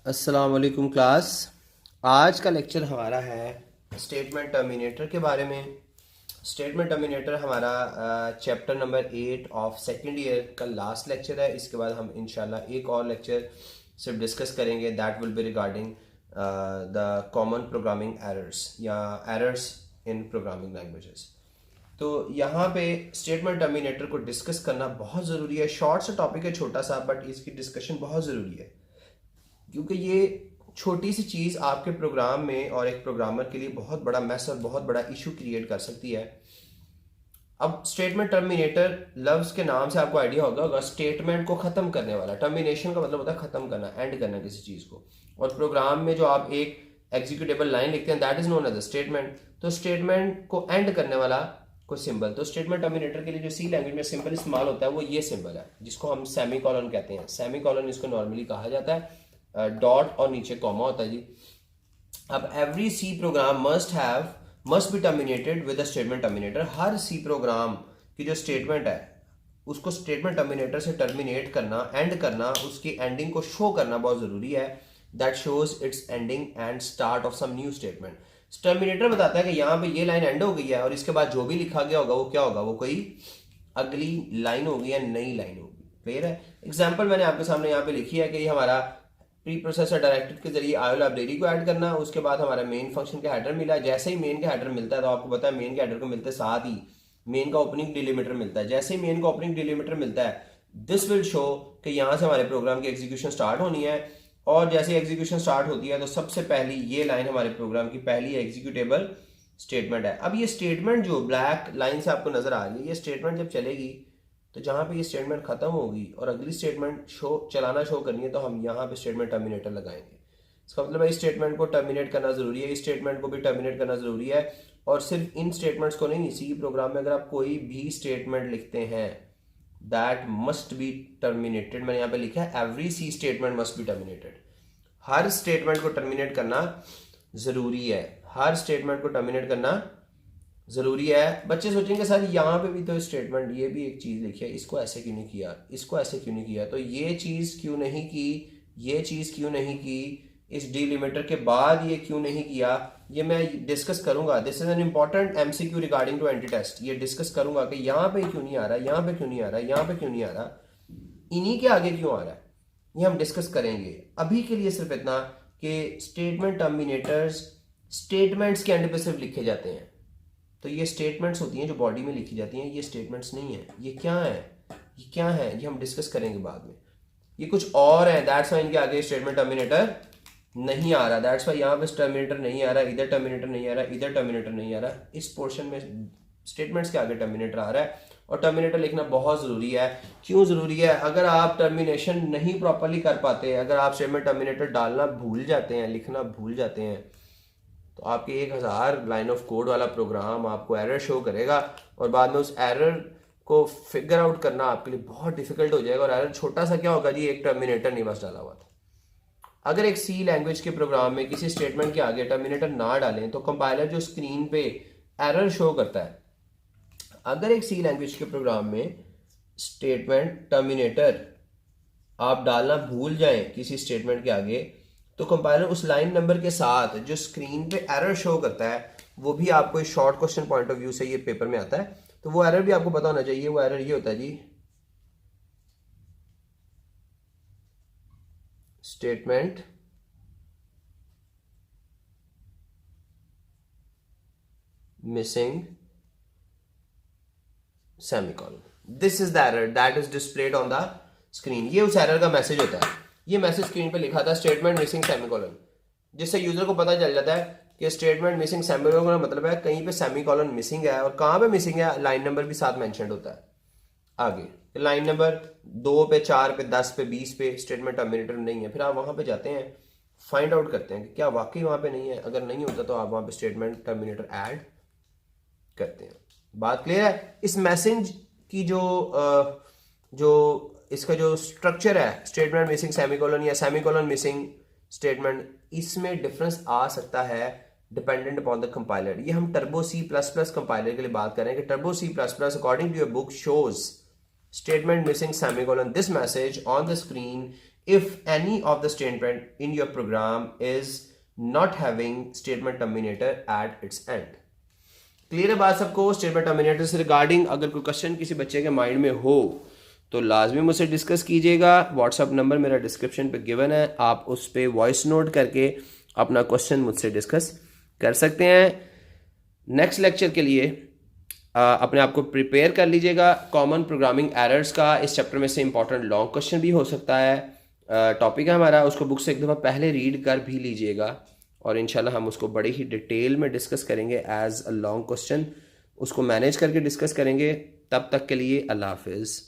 अस्सलाम वालेकुम क्लास। आज का लेक्चर हमारा है स्टेटमेंट टर्मिनेटर के बारे में। स्टेटमेंट टर्मिनेटर हमारा chapter number 8 of second year का लास्ट लेक्चर है। इसके बाद हम इंशाल्लाह एक और लेक्चर सिर्फ डिस्कस करेंगे, that will be regarding the common programming errors या एरर्स इन प्रोग्रामिंग लैंग्वेजेस। तो यहाँ पे स्टेटमेंट टर्मिनेटर को डिस्कस करना बहुत ज़रूरी है। शॉर्ट सा टॉपिक है, छोटा सा, बट इसकी डिस्कशन बहुत ज़रूरी है क्योंकि ये छोटी सी चीज़ आपके प्रोग्राम में और एक प्रोग्रामर के लिए बहुत बड़ा मैस और बहुत बड़ा इशू क्रिएट कर सकती है। अब स्टेटमेंट टर्मिनेटर लफ्ज़ के नाम से आपको आइडिया होगा स्टेटमेंट को ख़त्म करने वाला। टर्मिनेशन का मतलब होता है ख़त्म करना, एंड करना किसी चीज़ को। और प्रोग्राम में जो आप एक एग्जीक्यूटेबल लाइन लिखते हैं that is known as a statement. तो स्टेटमेंट को एंड करने वाला कोई सिंबल, तो स्टेटमेंट टर्मिनेटर के लिए जो सी लैंग्वेज में सिंबल इस्तेमाल होता है वो ये सिंबल है, जिसको हम सेमी कॉलन कहते हैं। सेमी कॉलन इसको नॉर्मली कहा जाता है, डॉट और नीचे कॉमा होता है जी। अब every C program must be terminated with a statement terminator. हर सी प्रोग्राम की जो स्टेटमेंट है उसको स्टेटमेंट टर्मिनेटर से टर्मिनेट करना, एंड करना, उसकी एंडिंग को शो करना बहुत जरूरी है। That shows its ending and start of some new statement. Terminator बताता है कि यहाँ पे ये लाइन एंड हो गई है और इसके बाद जो भी लिखा गया होगा वो क्या होगा, वो कोई अगली लाइन होगी या नई लाइन होगी। क्लियर है? एग्जाम्पल मैंने आपके सामने यहाँ पे लिखी है कि ये हमारा प्री प्रोसेसर डायरेक्टरी के जरिए आयो लाइब्रेरी को ऐड करना। उसके बाद हमारा मेन फंक्शन का हेडर मिला। जैसे ही मेन का हेडर मिलता है तो आपको पता है मेन के हेडर को मिलते साथ ही मेन का ओपनिंग डिलीमीटर मिलता है। जैसे ही मेन का ओपनिंग डिलीमीटर मिलता है दिस विल शो कि यहाँ से हमारे प्रोग्राम की एग्जीक्यूशन स्टार्ट होनी है। और जैसे एग्जीक्यूशन स्टार्ट होती है तो सबसे पहली ये लाइन हमारे प्रोग्राम की पहली एग्जीक्यूटेबल स्टेटमेंट है। अब ये स्टेटमेंट जो ब्लैक लाइन से आपको नजर आ रही है, ये स्टेटमेंट जब चलेगी तो जहाँ पे ये स्टेटमेंट खत्म होगी और अगली स्टेटमेंट चलाना शो करनी है तो हम यहाँ पे स्टेटमेंट टर्मिनेटर लगाएंगे। इसका मतलब है इस स्टेटमेंट को टर्मिनेट करना जरूरी है, इस स्टेटमेंट को भी टर्मिनेट करना जरूरी है। और सिर्फ इन स्टेटमेंट्स को नहीं, इसी प्रोग्राम में अगर आप कोई भी स्टेटमेंट लिखते हैं दैट मस्ट बी टर्मिनेटेड। मैंने यहाँ पे लिखा है every C statement must be terminated. हर स्टेटमेंट को टर्मिनेट करना जरूरी है, हर स्टेटमेंट को टर्मिनेट करना जरूरी है। बच्चे सोचेंगे सर यहाँ पे भी तो स्टेटमेंट, ये भी एक चीज लिखी है, इसको ऐसे क्यों नहीं किया, इसको ऐसे क्यों नहीं किया, तो ये चीज क्यों नहीं की, ये चीज क्यों नहीं की, इस डिलिमीटर के बाद ये क्यों नहीं किया, ये मैं डिस्कस करूंगा। This is an important MCQ regarding to entry test. ये डिस्कस करूंगा कि यहाँ पे क्यों नहीं आ रहा, यहाँ पे क्यों नहीं आ रहा, यहाँ पे क्यों नहीं आ रहा, इन्हीं के आगे क्यों आ रहा है, ये हम डिस्कस करेंगे। अभी के लिए सिर्फ इतना कि स्टेटमेंट टर्मिनेटर्स स्टेटमेंट्स के एंड पे सिर्फ लिखे जाते हैं। तो ये स्टेटमेंट्स होती हैं जो बॉडी में लिखी जाती हैं, ये स्टेटमेंट्स नहीं है। ये क्या है, ये क्या है, ये हम डिस्कस करेंगे बाद में। ये कुछ और है, दैट्स वाई इनके आगे स्टेटमेंट टर्मिनेटर नहीं आ रहा। दैट्स वाई यहाँ पे टर्मिनेटर नहीं आ रहा, इधर टर्मिनेटर नहीं आ रहा, इधर टर्मिनेटर नहीं आ रहा। इस पोर्शन में स्टेटमेंट्स के आगे टर्मिनेटर आ रहा है और टर्मिनेटर लिखना बहुत ज़रूरी है। क्यों ज़रूरी है? अगर आप टर्मिनेशन नहीं प्रॉपरली कर पाते, अगर आप स्टेटमेंट टर्मिनेटर डालना भूल जाते हैं, लिखना भूल जाते हैं, तो आपके 1000 लाइन ऑफ कोड वाला प्रोग्राम आपको एरर शो करेगा और बाद में उस एरर को फिगर आउट करना आपके लिए बहुत डिफिकल्ट हो जाएगा। और एरर छोटा सा क्या होगा जी, एक टर्मिनेटर नहीं बस डाला हुआ था। अगर एक सी लैंग्वेज के प्रोग्राम में किसी स्टेटमेंट के आगे टर्मिनेटर ना डालें तो कंपाइलर जो स्क्रीन पे एरर शो करता है, अगर एक सी लैंग्वेज के प्रोग्राम में स्टेटमेंट टर्मिनेटर आप डालना भूल जाएं किसी स्टेटमेंट के आगे, तो कंपाइलर उस लाइन नंबर के साथ जो स्क्रीन पे एरर शो करता है वो भी आपको इस short question point of view से ये पेपर में आता है, तो वो एरर भी आपको पता होना चाहिए। वो एरर ये होता है जी, statement missing semicolon. This is the error that is displayed on the screen. ये उस एरर का मैसेज होता है। ये मैसेज स्क्रीन पे लिखा था स्टेटमेंट मिसिंग सेमीकोलन, जिससे यूजर को पता चल जाता है कि स्टेटमेंट मिसिंग सेमीकोलन का मतलब है कहीं पे सेमीकोलन मिसिंग है। और कहाँ पे मिसिंग है, लाइन नंबर भी साथ मेंशन्ड होता है आगे। लाइन नंबर 2 पे, 4 पे, 10 पे, 20 पे स्टेटमेंट टर्मिनेटर नहीं है। फिर आप वहां पे जाते हैं, फाइंड आउट करते हैं कि क्या वाकई वहां पे नहीं है। अगर नहीं होता तो आप वहां पे स्टेटमेंट टर्मिनेटर ऐड करते हैं। बात क्लियर है? इस मैसेज की जो इसका जो स्ट्रक्चर है, स्टेटमेंट मिसिंग सेमीकोलन या सेमीकोलन मिसिंग स्टेटमेंट, इसमें डिफरेंस आ सकता है डिपेंडेंट अपॉन द कंपाइलर। ये हम टर्बो C++ कंपाइलर के लिए बात कर रहे हैं कि turbo C++ according to your book shows statement missing semicolon. This message on the screen if any of the statement in your program is not having statement terminator at its end. Clear है बात सबको? Statement terminator से regarding अगर कोई question किसी बच्चे के mind में हो तो लाजमी मुझसे डिस्कस कीजिएगा। व्हाट्सअप नंबर मेरा डिस्क्रिप्शन पे गिवन है, आप उस पर वॉइस नोट करके अपना क्वेश्चन मुझसे डिस्कस कर सकते हैं। नेक्स्ट लेक्चर के लिए अपने आप को प्रिपेयर कर लीजिएगा। कॉमन प्रोग्रामिंग एरर्स का इस चैप्टर में से इंपॉर्टेंट लॉन्ग क्वेश्चन भी हो सकता है। टॉपिक है हमारा, उसको बुक से एक दफ़ा पहले रीड कर भी लीजिएगा और इंशाल्लाह हम उसको बड़ी ही डिटेल में डिस्कस करेंगे एज अ लॉन्ग क्वेश्चन, उसको मैनेज करके डिस्कस करेंगे। तब तक के लिए अल्लाह हाफिज़।